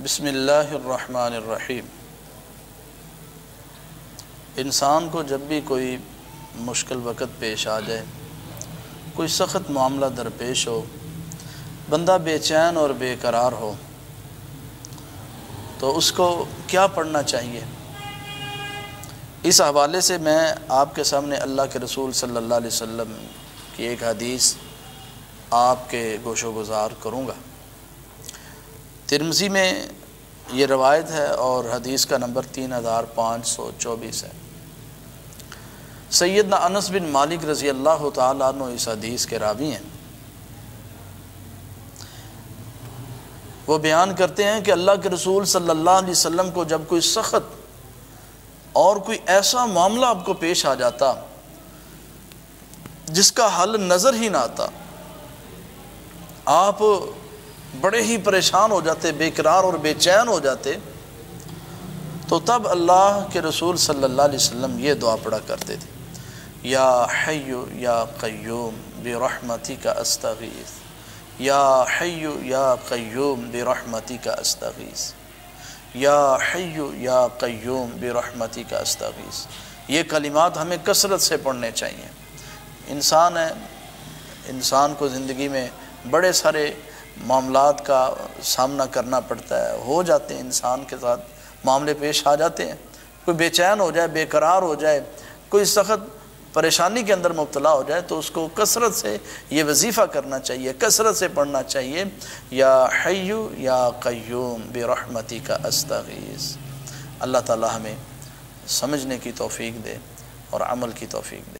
بسم اللہ الرحمن الرحیم۔ انسان کو جب بھی کوئی مشکل وقت پیش آ جائے، کوئی سخت معاملہ درپیش ہو، بندہ بے چین اور بے قرار ہو، تو اس کو کیا پڑھنا چاہیے؟ اس حوالے سے میں آپ کے سامنے اللہ کے رسول صلی اللہ علیہ وسلم کی ایک حدیث آپ کے گوش و گزار کروں گا۔ ترمذی میں یہ روایت ہے اور حدیث کا نمبر 3524 ہے۔ سیدنا انس بن مالک رضی اللہ تعالیٰ عنہ اس حدیث کے راوی ہیں۔ وہ بیان کرتے ہیں کہ اللہ کے رسول صلی اللہ علیہ وسلم کو جب کوئی سخت اور کوئی ایسا معاملہ آپ کو پیش آ جاتا جس کا حل نظر ہی نہ آتا، آپ بڑے ہی پریشان ہو جاتے، بے قرار اور بے چین ہو جاتے، تو تب اللہ کے رسول صلی اللہ علیہ وسلم یہ دعا پڑھا کرتے تھے، یا حی یا قیوم برحمتک استغیث، یا حی یا قیوم برحمتک استغیث، یا حی یا قیوم برحمتک استغیث۔ یہ کلمات ہمیں کثرت سے پڑھنے چاہیے۔ انسان ہے، انسان کو زندگی میں بڑے سارے معاملات کا سامنا کرنا پڑتا ہے، ہو جاتے ہیں، انسان کے ساتھ معاملے پیش آ جاتے ہیں، کوئی بے چین ہو جائے، بے قرار ہو جائے، کوئی سخت پریشانی کے اندر مبتلا ہو جائے، تو اس کو کثرت سے یہ وظیفہ کرنا چاہیے، کثرت سے پڑھنا چاہیے، یا حی یا قیوم برحمتک استغیث۔ اللہ تعالی ہمیں سمجھنے کی توفیق دے اور عمل کی توفیق دے۔